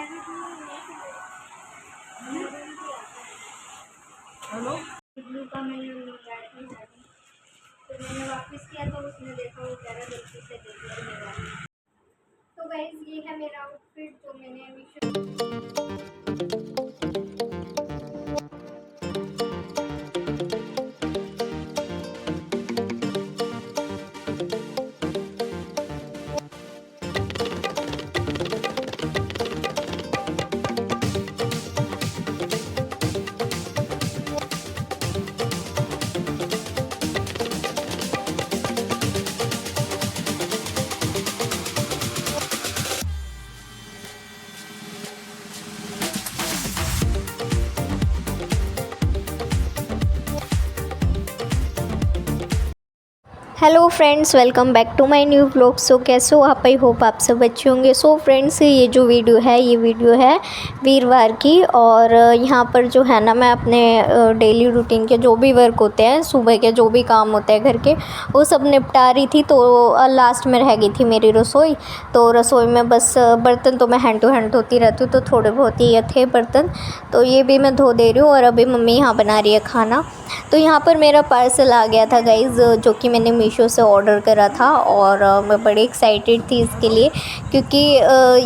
Hello. Blue का मैंने मंगाया था तो मैंने वापस किया तो उसने देखा वो कह रहा गलती से दे दिया मेरा। तो गाइस ये है मेरा आउटफिट जो मैंने hello friends, welcome back to my new vlog. So कैसे हो आप? आई होप आप सब अच्छे होंगे। सो फ्रेंड्स, ये जो वीडियो है ये वीडियो है वीरवार की, और यहाँ पर जो है ना मैं अपने डेली रूटीन के जो भी वर्क होते हैं, सुबह के जो भी काम होते हैं घर के, वो सब निपटा रही थी। तो लास्ट में रह गई थी मेरी रसोई। तो रसोई में बस बर्तन तो मैं हैंड टू हैंड धोती रहती हूँ, तो थोड़े बहुत ही थे बर्तन, तो ये भी मैं धो दे रही हूँ। और अभी मम्मी यहाँ बना रही है खाना। तो यहाँ पर मेरा पार्सल आ गया था गाइज़, जो कि मैंने मीशो से ऑर्डर करा था, और मैं बड़ी एक्साइटेड थी इसके लिए, क्योंकि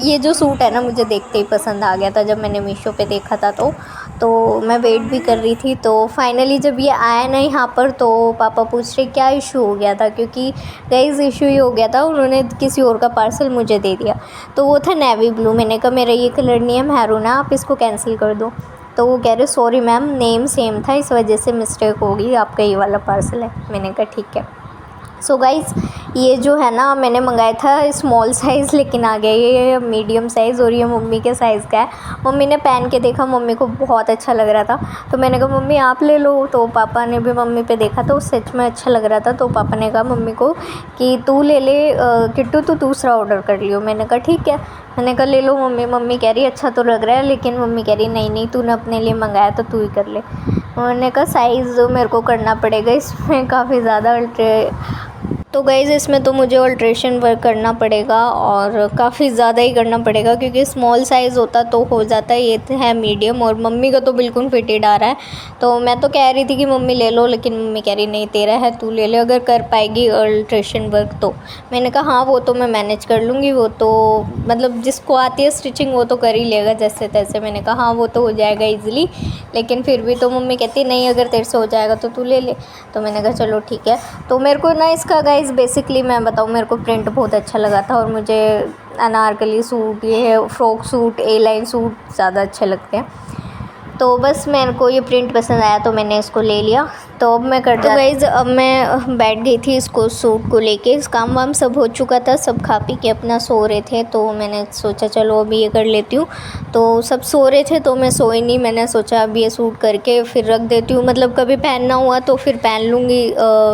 ये जो सूट है ना मुझे देखते ही पसंद आ गया था जब मैंने मीशो पे देखा था। तो मैं वेट भी कर रही थी। तो फाइनली जब ये आया ना यहाँ पर, तो पापा पूछ रहे क्या इशू हो गया था, क्योंकि गाइज़ इशू ही हो गया था, उन्होंने किसी और का पार्सल मुझे दे दिया। तो वो था नेवी ब्लू। मैंने कहा मेरा ये कलर नहीं है, मैरून है, आप इसको कैंसिल कर दो। तो वो कह रहे सॉरी मैम, नेम सेम था, इस वजह से मिस्टेक होगी, आपका ये वाला पार्सल है। मैंने कहा ठीक है। सो गाइज़, ये जो है ना मैंने मंगाया था स्मॉल साइज़, लेकिन आ गया ये मीडियम साइज़, और ये मम्मी के साइज़ का है। मम्मी ने पहन के देखा, मम्मी को बहुत अच्छा लग रहा था, तो मैंने कहा मम्मी आप ले लो। तो पापा ने भी मम्मी पे देखा, तो सच में अच्छा लग रहा था। तो पापा ने कहा मम्मी को कि तू ले ले किट्टू, तू दूसरा ऑर्डर कर लियो। मैंने कहा ठीक है। मैंने कहा ले लो मम्मी। मम्मी कह रही अच्छा तो लग रहा है, लेकिन मम्मी कह रही नहीं नहीं, तूने अपने लिए मंगाया तो तू ही कर ले। मैंने कहा साइज़ मेरे को करना पड़ेगा, इसमें काफ़ी ज़्यादा तो गाइज़ इसमें तो मुझे अल्ट्रेशन वर्क करना पड़ेगा, और काफ़ी ज़्यादा ही करना पड़ेगा, क्योंकि स्मॉल साइज़ होता तो हो जाता है, ये है मीडियम, और मम्मी का तो बिल्कुल फिटेड आ रहा है। तो मैं तो कह रही थी कि मम्मी ले लो, लेकिन मम्मी कह रही नहीं तेरा है, तू ले ले, अगर कर पाएगी अल्ट्रेशन वर्क तो। मैंने कहा हाँ वो तो मैं मैनेज कर लूँगी, वो तो मतलब जिसको आती है स्टिचिंग वो तो कर ही लेगा जैसे तैसे। मैंने कहा हाँ वो तो हो जाएगा ईज़िली, लेकिन फिर भी तो मम्मी कहती नहीं अगर तेरे से हो जाएगा तो तू ले ले। तो मैंने कहा चलो ठीक है। तो मेरे को ना इसका गाइज़ बेसिकली मैं बताऊँ, मेरे को प्रिंट बहुत अच्छा लगा था, और मुझे अनारकली सूट, ये फ्रॉक सूट, ए लाइन सूट ज़्यादा अच्छे लगते हैं। तो बस मेरे को ये प्रिंट पसंद आया तो मैंने इसको ले लिया। तो अब मैं कर गाइज़, अब मैं बैठ गई थी इसको सूट को लेके। इस काम वाम सब हो चुका था, सब खा पी के अपना सो रहे थे, तो मैंने सोचा चलो अभी ये कर लेती हूँ। तो सब सो रहे थे तो मैं सोई नहीं, मैंने सोचा अब ये सूट करके फिर रख देती हूँ, मतलब कभी पहनना हुआ तो फिर पहन लूँगी।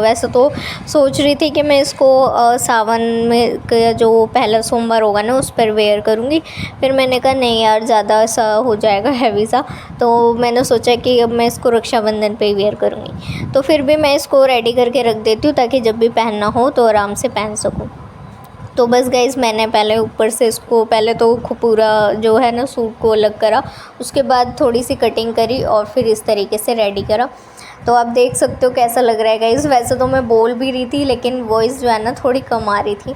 वैसे तो सोच रही थी कि मैं इसको सावन में का जो पहला सोमवार होगा ना उस पर वेयर करूँगी। फिर मैंने कहा नहीं यार ज़्यादा सा हो जाएगा हैवी सा, तो मैंने सोचा कि अब मैं इसको रक्षाबंधन पे ही वेयर करूँगी। तो फिर भी मैं इसको रेडी करके रख देती हूँ, ताकि जब भी पहनना हो तो आराम से पहन सकूँ। तो बस गाइज़ मैंने पहले ऊपर से इसको पहले तो पूरा जो है ना सूट को अलग करा, उसके बाद थोड़ी सी कटिंग करी, और फिर इस तरीके से रेडी करा। तो आप देख सकते हो कैसा लग रहा है गाइज़। वैसे तो मैं बोल भी रही थी, लेकिन वॉइस जो है ना थोड़ी कम आ रही थी,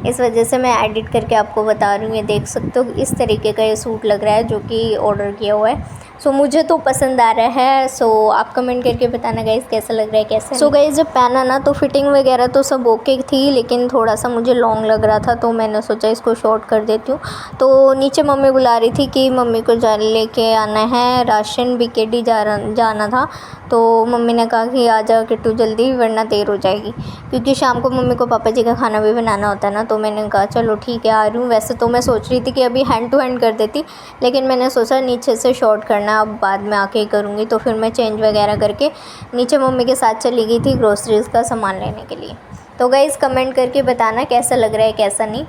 इस वजह से मैं एडिट करके आपको बता रही हूँ। ये देख सकते हो इस तरीके का ये सूट लग रहा है, जो कि ऑर्डर किया हुआ है। सो मुझे तो पसंद आ रहा है। सो आप कमेंट करके बताना गाइज़ कैसा लग रहा है कैसा। सो गाइज़ जब पहना ना तो फिटिंग वगैरह तो सब ओके थी, लेकिन थोड़ा सा मुझे लॉन्ग लग रहा था, तो मैंने सोचा इसको शॉर्ट कर देती हूँ। तो नीचे मम्मी बुला रही थी कि मम्मी को लेके आना है, राशन बीकेडी जाना था। तो मम्मी ने कहा कि आ जा किट्टू जल्दी, वरना देर हो जाएगी, क्योंकि शाम को मम्मी को पापा जी का खाना भी बनाना होता है ना। तो मैंने कहा चलो ठीक है आ रही हूँ। वैसे तो मैं सोच रही थी कि अभी हैंड टू हैंड कर देती, लेकिन मैंने सोचा नीचे से शॉर्ट करना अब बाद में आके ही करूँगी। तो फिर मैं चेंज वगैरह करके नीचे मम्मी के साथ चली गई थी ग्रोसरीज़ का सामान लेने के लिए। तो गाइज़ कमेंट करके बताना कैसा लग रहा है कैसा नहीं।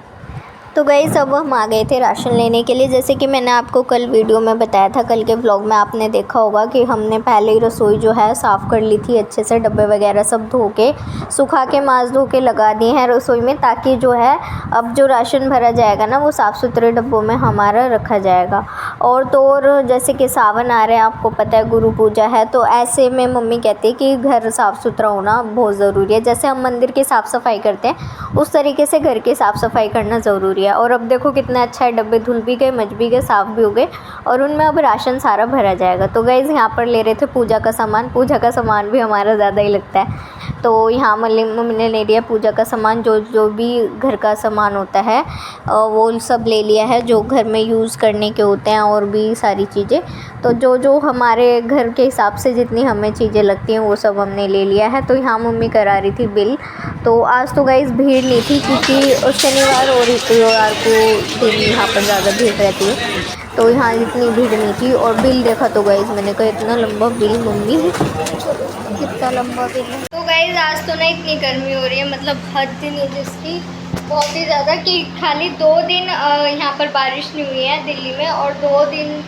तो गाइस अब हम आ गए थे राशन लेने के लिए। जैसे कि मैंने आपको कल वीडियो में बताया था, कल के व्लॉग में आपने देखा होगा कि हमने पहले ही रसोई जो है साफ़ कर ली थी अच्छे से, डब्बे वगैरह सब धो के सुखा के मांज धो के लगा दिए हैं रसोई में, ताकि जो है अब जो राशन भरा जाएगा ना वो साफ़ सुथरे डब्बों में हमारा रखा जाएगा। और तो और जैसे कि सावन आ रहे हैं, आपको पता है गुरु पूजा है, तो ऐसे में मम्मी कहती है कि घर साफ़ सुथरा होना बहुत ज़रूरी है। जैसे हम मंदिर की साफ़ सफाई करते हैं उस तरीके से घर की साफ़ सफाई करना ज़रूरी है। और अब देखो कितना अच्छा है, डब्बे धुल भी गए, मच भी गए, साफ़ भी हो गए और उनमें अब राशन सारा भरा जाएगा। तो गाइज़ यहाँ पर ले रहे थे पूजा का सामान। पूजा का सामान भी हमारा ज़्यादा ही लगता है, तो यहाँ मम्मी ने ले लिया पूजा का सामान। जो भी घर का सामान होता है वो सब ले लिया है, जो घर में यूज़ करने के होते हैं और भी सारी चीज़ें। तो जो हमारे घर के हिसाब से जितनी हमें चीज़ें लगती हैं वो सब हमने ले लिया है। तो यहाँ मम्मी करा रही थी बिल। तो आज तो गाइज़ भीड़ नहीं थी, क्योंकि शनिवार और इतवार को दिन यहाँ पर ज़्यादा भीड़ रहती है, तो यहाँ इतनी भीड़ नहीं थी। और बिल देखा तो गाइज़ मैंने कहा इतना लंबा बिल मम्मी, कितना लंबा बिल है। तो गाइज़ आज तो ना इतनी गर्मी हो रही है, मतलब हद दिन है जिसकी, बहुत ही ज़्यादा, कि खाली 2 दिन यहाँ पर बारिश नहीं हुई है दिल्ली में, और 2 दिन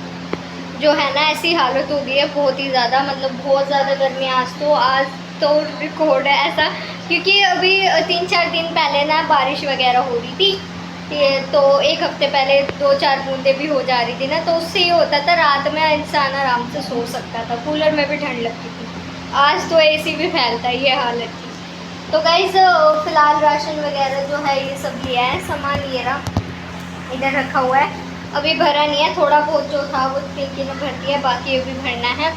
जो है ना ऐसी हालत हो गई है बहुत ही ज़्यादा, मतलब बहुत ज़्यादा गर्मी। आज तो रिकॉर्ड है ऐसा, क्योंकि अभी 3-4 दिन पहले ना बारिश वगैरह हो रही थी, तो एक हफ्ते पहले 2-4 बूंदें भी हो जा रही थी ना, तो उससे ये होता था रात में इंसान आराम से सो सकता था, कूलर में भी ठंड लगती थी। आज तो एसी भी फैलता है, ये हालत थी। तो गाइस फ़िलहाल राशन वगैरह जो है ये सब लिया है, सामान ये रहा इधर रखा हुआ है, अभी भरा नहीं है, थोड़ा बहुत जो था वो टिंकी ने भर दिया, बाकी अभी भरना है।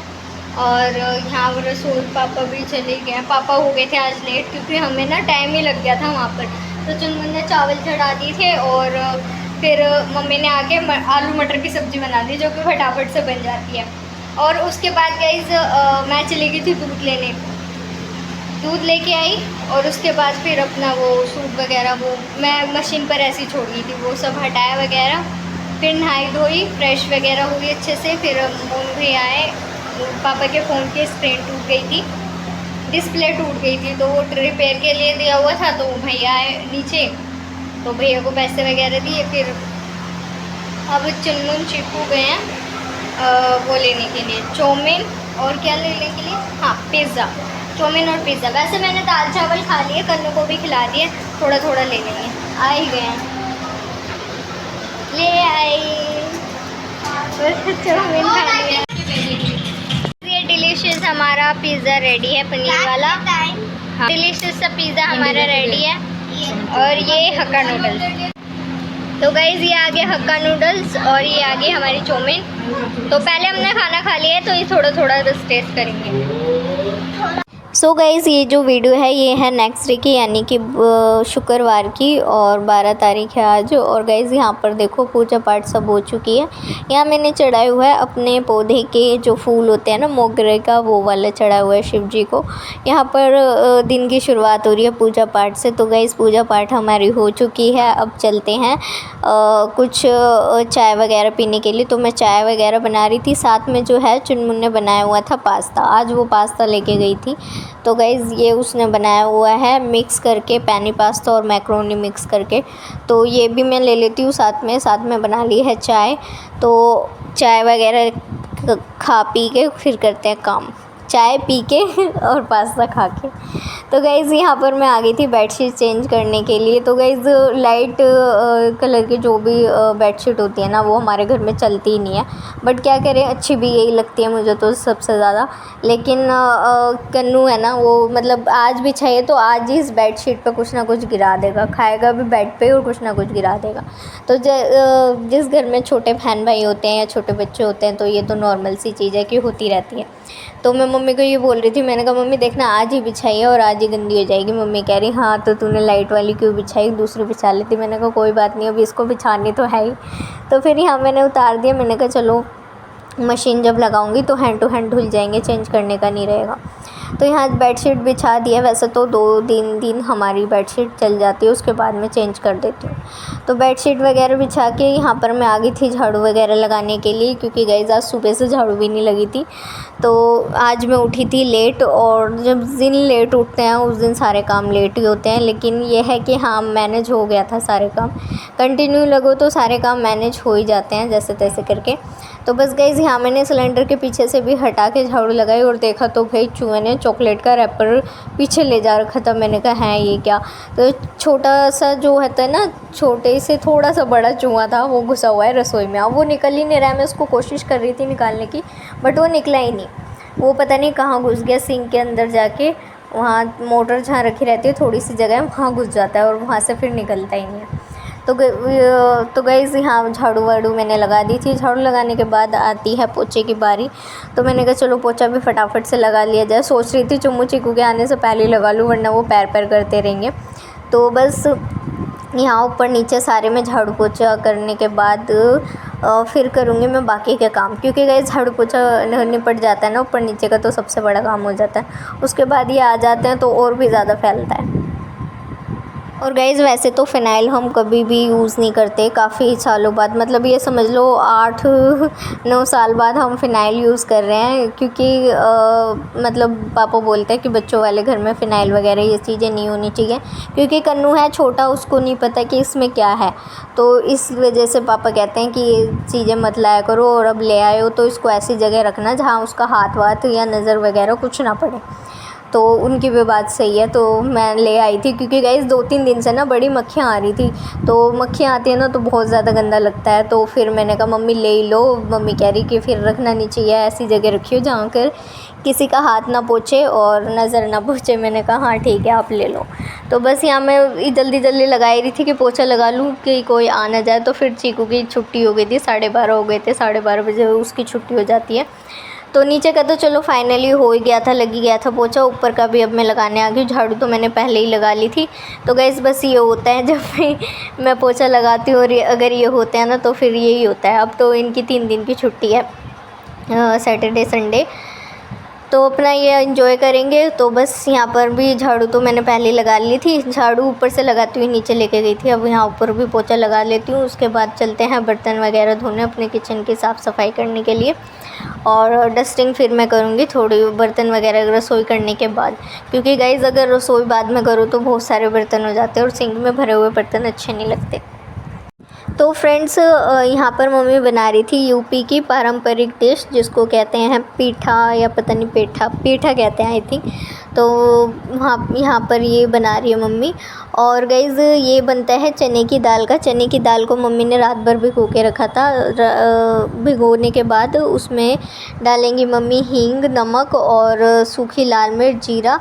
और यहाँ पर रसूल पापा भी चले गए हैं, पापा हो गए थे आज लेट, क्योंकि हमें ना टाइम ही लग गया था वहाँ पर। तो चुनमुन ने चावल चढ़ा दिए थे और फिर मम्मी ने आके आलू मटर की सब्ज़ी बना दी, जो कि फटाफट से बन जाती है। और उसके बाद गाइस मैं चली गई थी दूध लेके आई, और उसके बाद फिर अपना वो सूट वगैरह वो मैं मशीन पर ऐसे ही छोड़ गई थी, वो सब हटाया वगैरह, फिर नहाई धोई, फ्रेश वगैरह हुई अच्छे से। फिर मोन भी आए, पापा के फ़ोन की स्क्रीन टूट गई थी, डिस्प्ले टूट गई थी, तो वो रिपेयर के लिए दिया हुआ था, तो भैया आए नीचे, तो भैया को पैसे वगैरह दिए। फिर अब चुनमुन चिपू गए हैं वो लेने के लिए चाउमीन, और क्या लेने के लिए, हाँ पिज़्ज़ा, चाउमीन और पिज़्ज़ा। वैसे मैंने दाल चावल खा लिए, कन्नू को भी खिला दिए, थोड़ा थोड़ा ले लेंगे, आ ही गए हैं, ले आई चाउमीन खा लिया। ये डिलीशियस हमारा पिज़्ज़ा रेडी है, पनीर वाला, हाँ डिलीशियस सा पिज़्ज़ा हमारा रेडी है। और ये हक्का नूडल्स, तो गाइज़ ये आ गया हक्का नूडल्स और ये आ गई हमारी चाउमीन। तो पहले हमने खाना खा लिया है, तो ये थोड़ा थोड़ा बस टेस्ट करेंगे। सो गाइज़ ये जो वीडियो है ये है नेक्स्ट डे की, यानी कि शुक्रवार की, और 12 तारीख है आज। और गाइज़ यहाँ पर देखो पूजा पाठ सब हो चुकी है। यहाँ मैंने चढ़ाया हुआ है अपने पौधे के जो फूल होते हैं ना मोगरे का, वो वाला चढ़ाया हुआ है शिव जी को। यहाँ पर दिन की शुरुआत हो रही है पूजा पाठ से। तो गाइज़ पूजा पाठ हमारी हो चुकी है, अब चलते हैं कुछ चाय वगैरह पीने के लिए। तो मैं चाय वगैरह बना रही थी, साथ में जो है चुनमुन ने बनाया हुआ था पास्ता, आज वो पास्ता लेके गई थी। तो गाइज़ ये उसने बनाया हुआ है मिक्स करके, पैनी पास्ता और मैक्रोनी मिक्स करके, तो ये भी मैं ले लेती हूँ साथ में बना ली है चाय। तो चाय वगैरह खा पी के फिर करते हैं काम, चाय पी के और पास्ता खा के। तो गाइज़ यहाँ पर मैं आ गई थी बेडशीट चेंज करने के लिए। तो गाइज़ लाइट कलर की जो भी बेडशीट होती है ना वो हमारे घर में चलती ही नहीं है, बट क्या करें, अच्छी भी यही लगती है मुझे तो सबसे ज़्यादा। लेकिन कन्नू है ना, वो मतलब आज भी चाहिए तो आज ही इस बेडशीट पे कुछ ना कुछ गिरा देगा, खाएगा भी बेड पे और कुछ ना कुछ गिरा देगा। तो जिस घर में छोटे बहन भाई होते हैं या छोटे बच्चे होते हैं तो ये तो नॉर्मल सी चीज़ है कि होती रहती है। तो मैं मम्मी को ये बोल रही थी, मैंने कहा मम्मी देखना आज ही बिछाई है और आज ही गंदी हो जाएगी। मम्मी कह रही हाँ तो तूने लाइट वाली क्यों बिछाई, दूसरी बिछा लेती। मैंने कहा कोई बात नहीं, अभी इसको बिछानी तो है ही। तो फिर यहाँ मैंने उतार दिया, मैंने कहा चलो मशीन जब लगाऊंगी तो हैंड टू हैंड धुल जाएंगे, चेंज करने का नहीं रहेगा। तो यहाँ बेडशीट बिछा दिया। वैसे तो 2-3 दिन हमारी बेडशीट चल जाती है, उसके बाद मैं चेंज कर देती हूँ। तो बेडशीट वगैरह बिछा के यहाँ पर मैं आ गई थी झाड़ू वगैरह लगाने के लिए, क्योंकि गाइस आज सुबह से झाड़ू भी नहीं लगी थी। तो आज मैं उठी थी लेट, और जब दिन लेट उठते हैं उस दिन सारे काम लेट ही होते हैं। लेकिन ये है कि हाँ, मैनेज हो गया था सारे काम। कंटिन्यू लगो तो सारे काम मैनेज हो ही जाते हैं जैसे तैसे करके। तो बस गाइस यहाँ मैंने सिलेंडर के पीछे से भी हटा के झाड़ू लगाई, और देखा तो भाई चूहे ने चॉकलेट का रैपर पीछे ले जा रखा था। मैंने कहा है ये क्या? तो छोटा सा जो होता है ना, छोटे से थोड़ा सा बड़ा चूहा था, वो घुसा हुआ है रसोई में। अब वो निकल ही नहीं रहा है। मैं उसको कोशिश कर रही थी निकालने की, बट वो निकला ही नहीं। वो पता नहीं कहाँ घुस गया, सिंक के अंदर जाके। वहाँ मोटर जहाँ रखी रहती है थोड़ी सी जगह, वहाँ घुस जाता है और वहाँ से फिर निकलता ही नहीं है। तो गाइस यहाँ झाड़ू वाड़ू मैंने लगा दी थी। झाड़ू लगाने के बाद आती है पोछे की बारी। तो मैंने कहा चलो पोछा भी फटाफट से लगा लिया जाए। सोच रही थी चुम्मू चीकू के आने से पहले ही लगा लूँ, वरना वो पैर पैर करते रहेंगे। तो बस यहाँ ऊपर नीचे सारे में झाड़ू पोछा करने के बाद फिर करूँगी मैं बाकी के काम, क्योंकि गाइस झाड़ू पोछा निपट जाता है ना ऊपर नीचे का, तो सबसे बड़ा काम हो जाता है। उसके बाद ये आ जाते हैं तो और भी ज़्यादा फैलता है। और गाइज़ वैसे तो फ़िनाइल हम कभी भी यूज़ नहीं करते, काफ़ी सालों बाद, मतलब ये समझ लो 8-9 साल बाद हम फ़िनाइल यूज़ कर रहे हैं। क्योंकि मतलब पापा बोलते हैं कि बच्चों वाले घर में फ़िनाइल वगैरह ये चीज़ें नहीं होनी चाहिए, क्योंकि कन्नू है छोटा, उसको नहीं पता कि इसमें क्या है। तो इस वजह से पापा कहते हैं कि ये चीज़ें मत लाया करो, और अब ले आए हो तो इसको ऐसी जगह रखना जहाँ उसका हाथ वाथ या नज़र वगैरह कुछ ना पड़े। तो उनकी भी बात सही है। तो मैं ले आई थी, क्योंकि गाइस 2-3 दिन से ना बड़ी मक्खियाँ आ रही थी। तो मक्खियाँ आती है ना तो बहुत ज़्यादा गंदा लगता है। तो फिर मैंने कहा मम्मी ले ही लो। मम्मी कह रही कि फिर रखना नहीं चाहिए, ऐसी जगह रखियो जहाँ कर किसी का हाथ ना पोछे और नज़र ना पोछे। मैंने कहा हाँ ठीक है, आप ले लो। तो बस यहाँ मैं जल्दी जल्दी लगाई रही थी कि पोछा लगा लूँ कि कोई आ ना जाए। तो फिर चीकू की छुट्टी हो गई थी, 12:30 हो गए थे, 12:30 बजे उसकी छुट्टी हो जाती है। तो नीचे का तो चलो फाइनली हो ही गया था, लग ही गया था पोछा। ऊपर का भी अब मैं लगाने आ गई। झाड़ू तो मैंने पहले ही लगा ली थी। तो गाइस बस ये होता है जब भी मैं पोछा लगाती हूँ, और अगर ये होते हैं ना तो फिर यही होता है। अब तो इनकी 3 दिन की छुट्टी है, सैटरडे संडे, तो अपना ये एंजॉय करेंगे। तो बस यहाँ पर भी झाड़ू तो मैंने पहले लगा ली थी। झाड़ू ऊपर से लगाती हुई नीचे लेके गई थी, अब यहाँ ऊपर भी पोछा लगा लेती हूँ। उसके बाद चलते हैं बर्तन वगैरह धोने, अपने किचन की साफ़ सफाई करने के लिए। और डस्टिंग फिर मैं करूँगी थोड़ी बर्तन वगैरह रसोई करने के बाद, क्योंकि गाइज़ अगर रसोई बाद में करूँ तो बहुत सारे बर्तन हो जाते हैं, और सिंक में भरे हुए बर्तन अच्छे नहीं लगते। तो फ्रेंड्स यहाँ पर मम्मी बना रही थी यूपी की पारंपरिक डिश, जिसको कहते हैं पीठा, या पता नहीं पीठा कहते हैं आई थिंक। तो वहाँ यहाँ पर ये बना रही है मम्मी। और गाइज़ ये बनता है चने की दाल का। चने की दाल को मम्मी ने रात भर भिगो के रखा था। भिगोने के बाद उसमें डालेंगी मम्मी हींग, नमक और सूखी लाल मिर्च, जीरा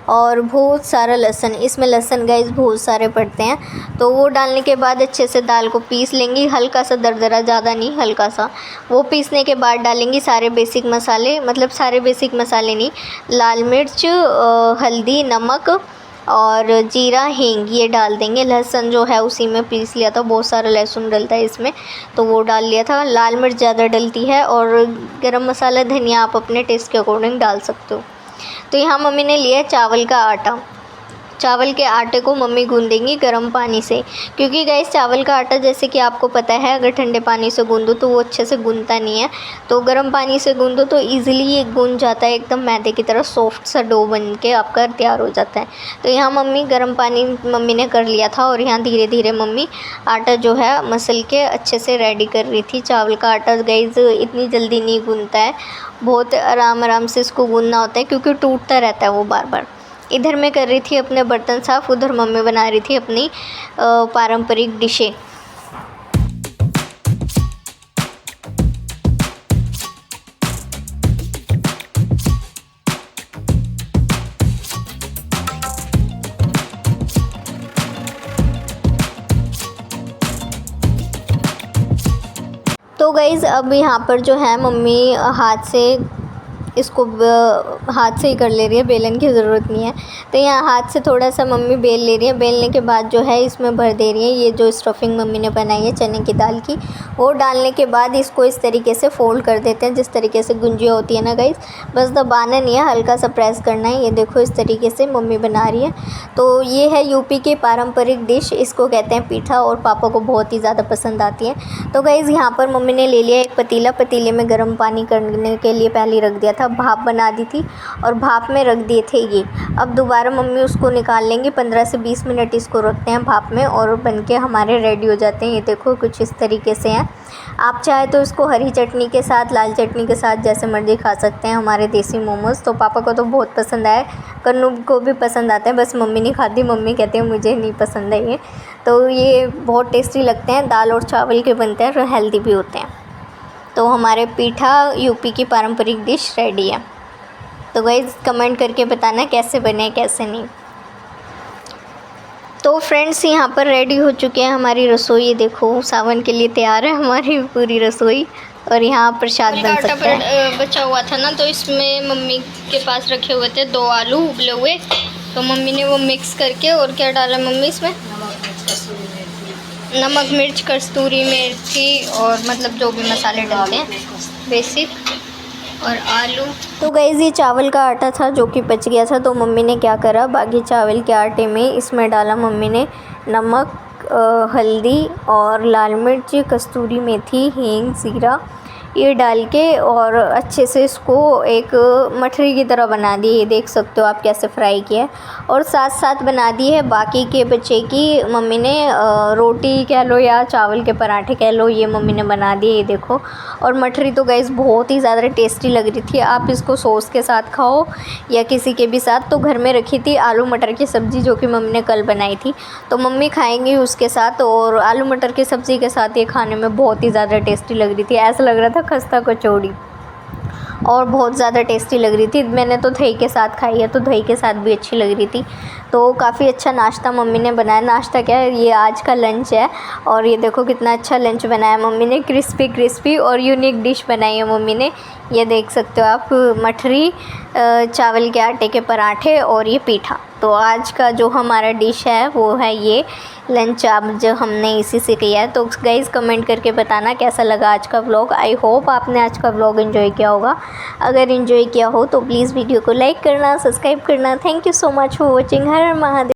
और बहुत सारा लहसुन। इसमें लहसुन गाइस बहुत सारे पड़ते हैं। तो वो डालने के बाद अच्छे से दाल को पीस लेंगी, हल्का सा दरदरा, ज़्यादा नहीं, हल्का सा। वो पीसने के बाद डालेंगी सारे बेसिक मसाले, मतलब सारे बेसिक मसाले नहीं, लाल मिर्च, हल्दी, नमक और जीरा, हींग, ये डाल देंगे। लहसुन जो है उसी में पीस लिया था, बहुत सारा लहसुन डलता है इसमें, तो वो डाल लिया था। लाल मिर्च ज़्यादा डलती है, और गरम मसाला, धनिया आप अपने टेस्ट के अकॉर्डिंग डाल सकते हो। तो यहाँ मम्मी ने लिया चावल का आटा। चावल के आटे को मम्मी गूँधेंगी गर्म पानी से, क्योंकि गाइस चावल का आटा जैसे कि आपको पता है अगर ठंडे पानी से गूँधो तो वो अच्छे से गूँधता नहीं है। तो गर्म पानी से गूँधो तो ईज़िली ये गूँध जाता है, एकदम मैदे की तरह सॉफ्ट सा डो बन के आपका तैयार हो जाता है। तो यहाँ मम्मी गर्म पानी मम्मी ने कर लिया था, और यहाँ धीरे धीरे मम्मी आटा जो है मसल के अच्छे से रेडी कर रही थी। चावल का आटा गाइस इतनी जल्दी नहीं गूँधता है, बहुत आराम से इसको गूँधना होता है, क्योंकि टूटता रहता है वो बार बार। इधर मैं कर रही थी अपने बर्तन साफ़, उधर मम्मी बना रही थी अपनी पारंपरिक डिशें। तो गाइज़ अब यहाँ पर जो है मम्मी हाथ से इसको हाथ से ही कर ले रही है, बेलन की ज़रूरत नहीं है। तो यहाँ हाथ से थोड़ा सा मम्मी बेल ले रही है। बेलने के बाद जो है इसमें भर दे रही है ये जो स्टफिंग मम्मी ने बनाई है चने की दाल की। वो डालने के बाद इसको इस तरीके से फ़ोल्ड कर देते हैं, जिस तरीके से गुंजिया होती है ना गाइस। बस दबाना नहीं है, हल्का सा प्रेस करना है। ये देखो इस तरीके से मम्मी बना रही है। तो ये है यूपी की पारंपरिक डिश, इसको कहते हैं पीठा, और पापा को बहुत ही ज़्यादा पसंद आती है। तो गाइस यहाँ पर मम्मी ने ले लिया एक पतीला। पतीले में गर्म पानी करने के लिए पहले रख दिया था, भाप बना दी थी और भाप में रख दिए थे ये। अब दोबारा मम्मी उसको निकाल लेंगी, 15 से 20 मिनट इसको रखते हैं भाप में और बनके हमारे रेडी हो जाते हैं। ये देखो कुछ इस तरीके से हैं। आप चाहे तो इसको हरी चटनी के साथ, लाल चटनी के साथ, जैसे मर्ज़ी खा सकते हैं। हमारे देसी मोमोज़ तो पापा को तो बहुत पसंद आए, कन्नू को भी पसंद आते हैं, बस मम्मी नहीं खाती। मम्मी कहते हैं मुझे नहीं पसंद है ये। तो ये बहुत टेस्टी लगते हैं, दाल और चावल के बनते हैं और हेल्दी भी होते हैं। तो हमारे पीठा यूपी की पारंपरिक डिश रेडी है। तो गाइज़ कमेंट करके बताना कैसे बने कैसे नहीं। तो फ्रेंड्स यहाँ पर रेडी हो चुके हैं हमारी रसोई। देखो सावन के लिए तैयार है हमारी पूरी रसोई। और यहाँ प्रसाद बन सकता है। बचा हुआ था ना, तो इसमें मम्मी के पास रखे हुए थे 2 आलू उबले हुए, तो मम्मी ने वो मिक्स करके, और क्या डाला मम्मी इसमें? नमक मिर्च कस्तूरी मेथी और मतलब जो भी मसाले डलते हैं बेसिक, और आलू। तो गाइज़ ये चावल का आटा था जो कि बच गया था, तो मम्मी ने क्या करा, बाकी चावल के आटे में इसमें डाला मम्मी ने नमक, हल्दी और लाल मिर्च, कस्तूरी मेथी, हींग, जीरा, ये डाल के और अच्छे से इसको एक मठरी की तरह बना दी। ये देख सकते हो आप कैसे फ्राई किया है। और साथ साथ बना दी है बाकी के बच्चे की मम्मी ने रोटी कह लो या चावल के पराठे कह लो, ये मम्मी ने बना दिए। ये देखो, और मठरी तो गाइस बहुत ही ज़्यादा टेस्टी लग रही थी। आप इसको सॉस के साथ खाओ या किसी के भी साथ। तो घर में रखी थी आलू मटर की सब्ज़ी जो कि मम्मी ने कल बनाई थी, तो मम्मी खाएंगी उसके साथ। और आलू मटर की सब्ज़ी के साथ ये खाने में बहुत ही ज़्यादा टेस्टी लग रही थी। ऐसा लग रहा था खस्ता कचौड़ी, और बहुत ज़्यादा टेस्टी लग रही थी। मैंने तो दही के साथ खाई है, तो दही के साथ भी अच्छी लग रही थी। तो काफ़ी अच्छा नाश्ता मम्मी ने बनाया। नाश्ता क्या है, ये आज का लंच है। और ये देखो कितना अच्छा लंच बनाया मम्मी ने, क्रिस्पी क्रिस्पी और यूनिक डिश बनाई है मम्मी ने। ये देख सकते हो आप, मठरी, चावल के आटे के पराठे और ये पीठा। तो आज का जो हमारा डिश है वो है ये लंच, अब जो हमने इसी से किया है। तो गाइज़ कमेंट करके बताना कैसा लगा आज का व्लॉग। आई होप आपने आज का व्लॉग एंजॉय किया होगा। अगर एंजॉय किया हो तो प्लीज़ वीडियो को लाइक करना, सब्सक्राइब करना। Thank you so much for watching. Her her Mahadev.